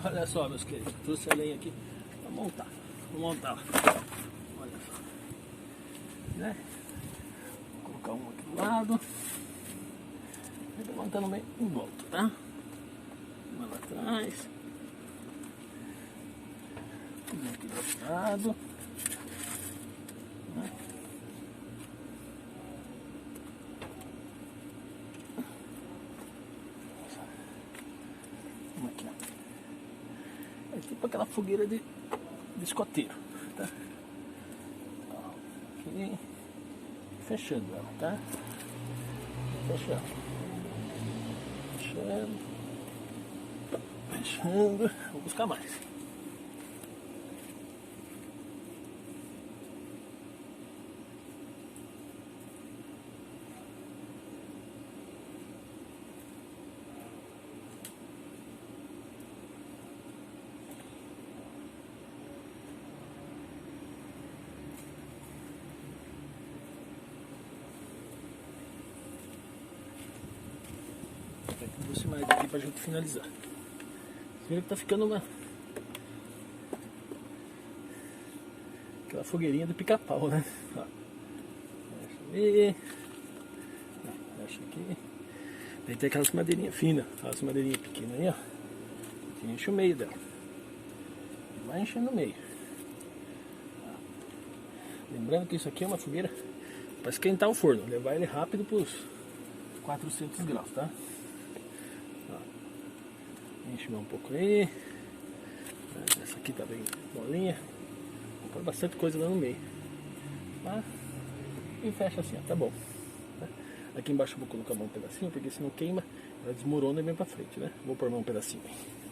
Olha só, meus queridos, trouxe a lenha aqui pra montar. Vou montar, olha só, né? Vou colocar um aqui do lado. Vou montando bem em volta, tá? Uma lá atrás. Uma aqui do outro lado. Né? Uma aqui, ó. É tipo aquela fogueira de escoteiro, tá? Aqui, fechando ela, tá? Fechando. Fechando. Vou buscar mais. Trouxe mais aqui pra gente finalizar. Você vê que tá ficando aquela fogueirinha do pica-pau, né? Ó. Fecha ali. Fecha aqui. Aí tem aquelas madeirinhas finas, aquelas madeirinhas pequenas aí, ó. Você enche o meio dela. Vai enchendo o meio. Lembrando que isso aqui é uma fogueira para esquentar o forno, levar ele rápido para os 400 graus, tá? Enche um pouco aí. Essa aqui tá bem molinha. Vou pôr bastante coisa lá no meio. Tá? E fecha assim, ó, tá bom. Aqui embaixo eu vou colocar mais um pedacinho, porque senão queima, ela desmorona e vem pra frente, né? Vou pôr mais um pedacinho aí.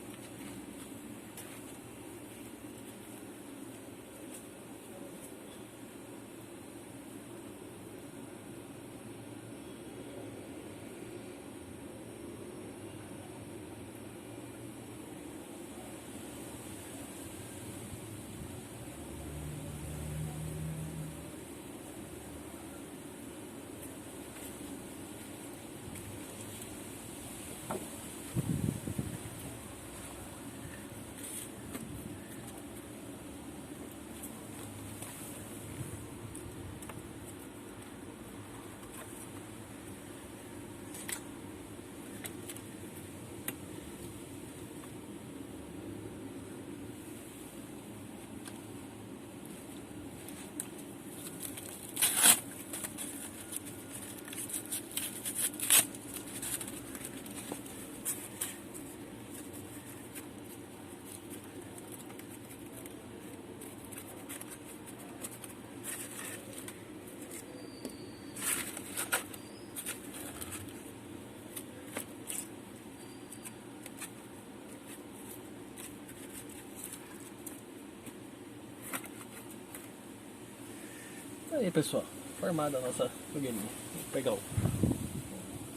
Aí pessoal, formada a nossa fogueirinha. Vou pegar o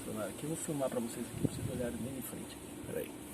celular aqui e vou filmar pra vocês aqui, pra vocês olharem bem em frente. Pera aí.